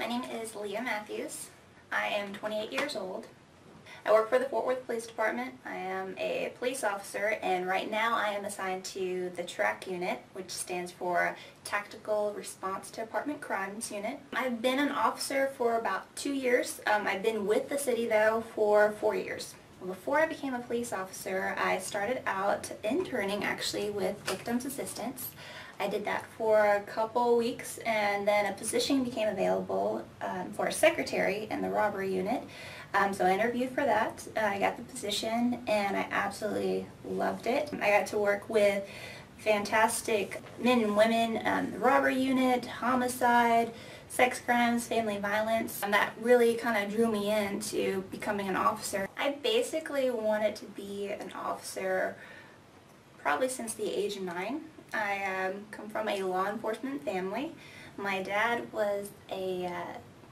My name is Leya Matthews. I am 28 years old. I work for the Fort Worth Police Department. I am a police officer, and right now I am assigned to the TRAC unit, which stands for Tactical Response to Apartment Crimes Unit. I've been an officer for about 2 years. I've been with the city though for 4 years. Before I became a police officer, I started out interning actually with victims assistance. I did that for a couple weeks, and then a position became available for a secretary in the robbery unit. So I interviewed for that. I got the position and I absolutely loved it. I got to work with fantastic men and women, the robbery unit, homicide, sex crimes, family violence, and that really kind of drew me into becoming an officer. I basically wanted to be an officer probably since the age of 9. I come from a law enforcement family. My dad was a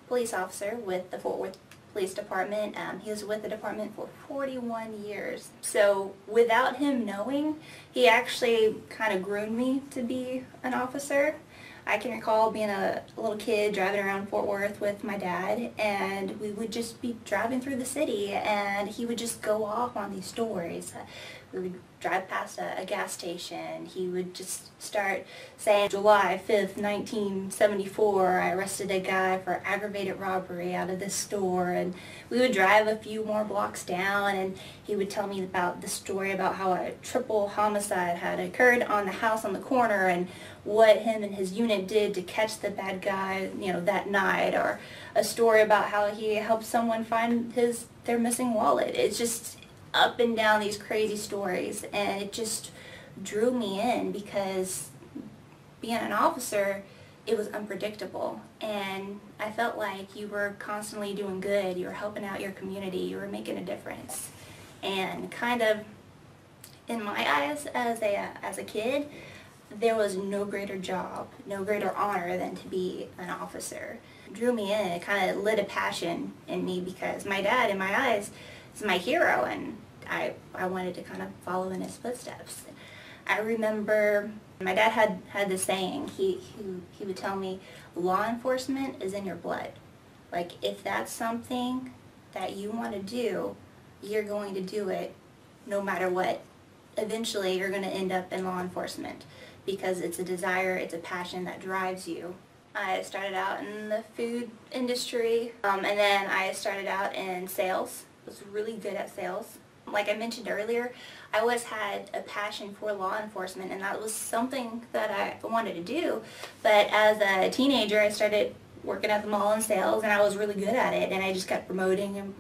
police officer with the Fort Worth Police Department. He was with the department for 41 years. So without him knowing, he actually kind of groomed me to be an officer. I can recall being a little kid driving around Fort Worth with my dad, and we would just be driving through the city and he would just go off on these stories. We would drive past a gas station. He would just start saying, July 5th, 1974, I arrested a guy for aggravated robbery out of this store. And we would drive a few more blocks down and he would tell me about the story about how a triple homicide had occurred on the house on the corner and what him and his unit did to catch the bad guy, that night. Or a story about how he helped someone find their missing wallet. It's just up and down these crazy stories, and it just drew me in because being an officer, it was unpredictable, and I felt like you were constantly doing good, you were helping out your community, you were making a difference. And kind of in my eyes as a kid, there was no greater job, no greater honor than to be an officer. It drew me in. It kind of lit a passion in me because my dad, in my eyes, is my hero, and I wanted to kind of follow in his footsteps. I remember my dad had this saying. He would tell me, law enforcement is in your blood. Like, if that's something that you want to do, you're going to do it no matter what. Eventually you're going to end up in law enforcement because it's a desire, it's a passion that drives you. I started out in the food industry, and then I started out in sales. I was really good at sales. Like I mentioned earlier, I always had a passion for law enforcement, and that was something that I wanted to do. But as a teenager, I started working at the mall in sales, and I was really good at it, and I just kept promoting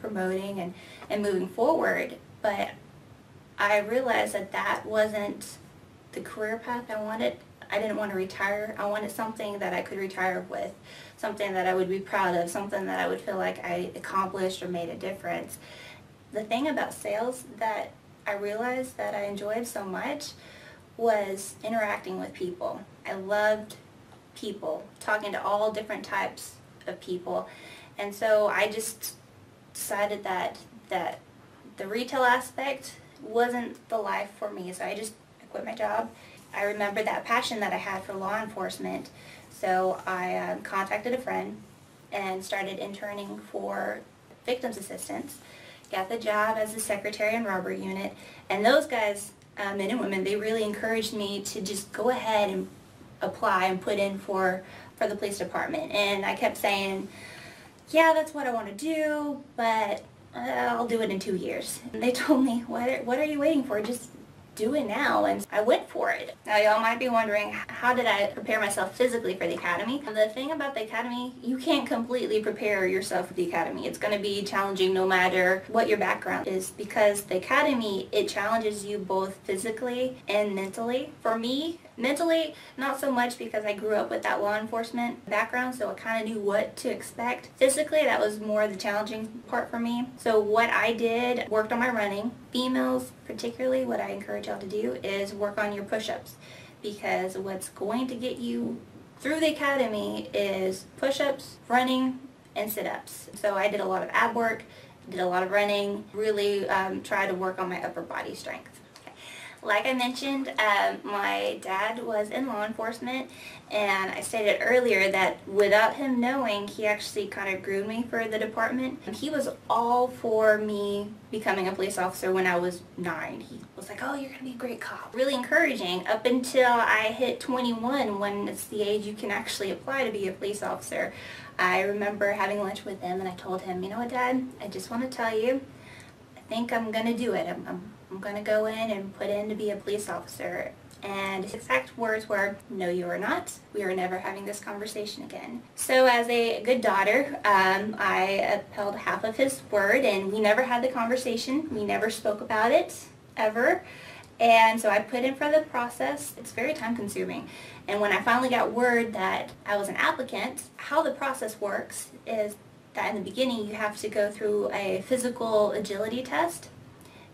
and moving forward. But I realized that wasn't the career path I wanted. I didn't want to retire. I wanted something that I could retire with, something that I would be proud of, something that I would feel like I accomplished or made a difference. The thing about sales that I realized that I enjoyed so much was interacting with people. I loved people, talking to all different types of people. And so I just decided that the retail aspect wasn't the life for me. So I quit my job. I remember that passion that I had for law enforcement. So I contacted a friend and started interning for victims assistance. Got the job as a secretary in robbery unit, and those guys, men and women, they really encouraged me to just go ahead and apply and put in for the police department. And I kept saying, yeah, that's what I want to do, but I'll do it in 2 years. And they told me, what are you waiting for? Just do it now. And I went for it. Now y'all might be wondering, how did I prepare myself physically for the academy? And the thing about the academy, you can't completely prepare yourself for the academy. It's going to be challenging no matter what your background is, because the academy, it challenges you both physically and mentally. For me, mentally, not so much, because I grew up with that law enforcement background, so I kind of knew what to expect. Physically, that was more the challenging part for me. So what I did, worked on my running. Females, particularly, what I encourage y'all to do is work on your push-ups, because what's going to get you through the academy is push-ups, running, and sit-ups. So I did a lot of ab work, did a lot of running, really tried to work on my upper body strength. Like I mentioned, my dad was in law enforcement, and I stated earlier that without him knowing, he actually kind of groomed me for the department. He was all for me becoming a police officer when I was 9. He was like, oh, you're going to be a great cop. Really encouraging up until I hit 21, when it's the age you can actually apply to be a police officer. I remember having lunch with him, and I told him, you know what, Dad, I just want to tell you, I think I'm going to do it. I'm going to go in and put in to be a police officer. And his exact words were, no, you are not. We are never having this conversation again. So as a good daughter, I upheld half of his word, and we never had the conversation. We never spoke about it, ever. And so I put in for the process. It's very time consuming. And when I finally got word that I was an applicant, how the process works is that in the beginning you have to go through a physical agility test.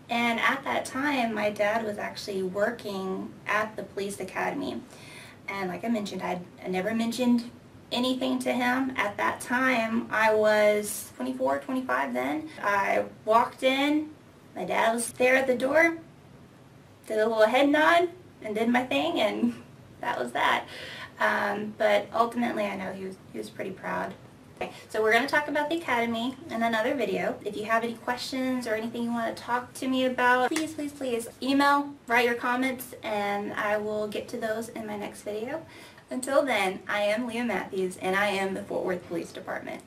And at that time, my dad was actually working at the police academy. And like I mentioned, I never mentioned anything to him. At that time, I was 24, 25 then. I walked in, my dad was there at the door, did a little head nod, and did my thing, and that was that. But ultimately, I know he was pretty proud. Okay, so we're going to talk about the Academy in another video. If you have any questions or anything you want to talk to me about, please, please, please email, write your comments, and I will get to those in my next video. Until then, I am Leya Matthews, and I am the Fort Worth Police Department.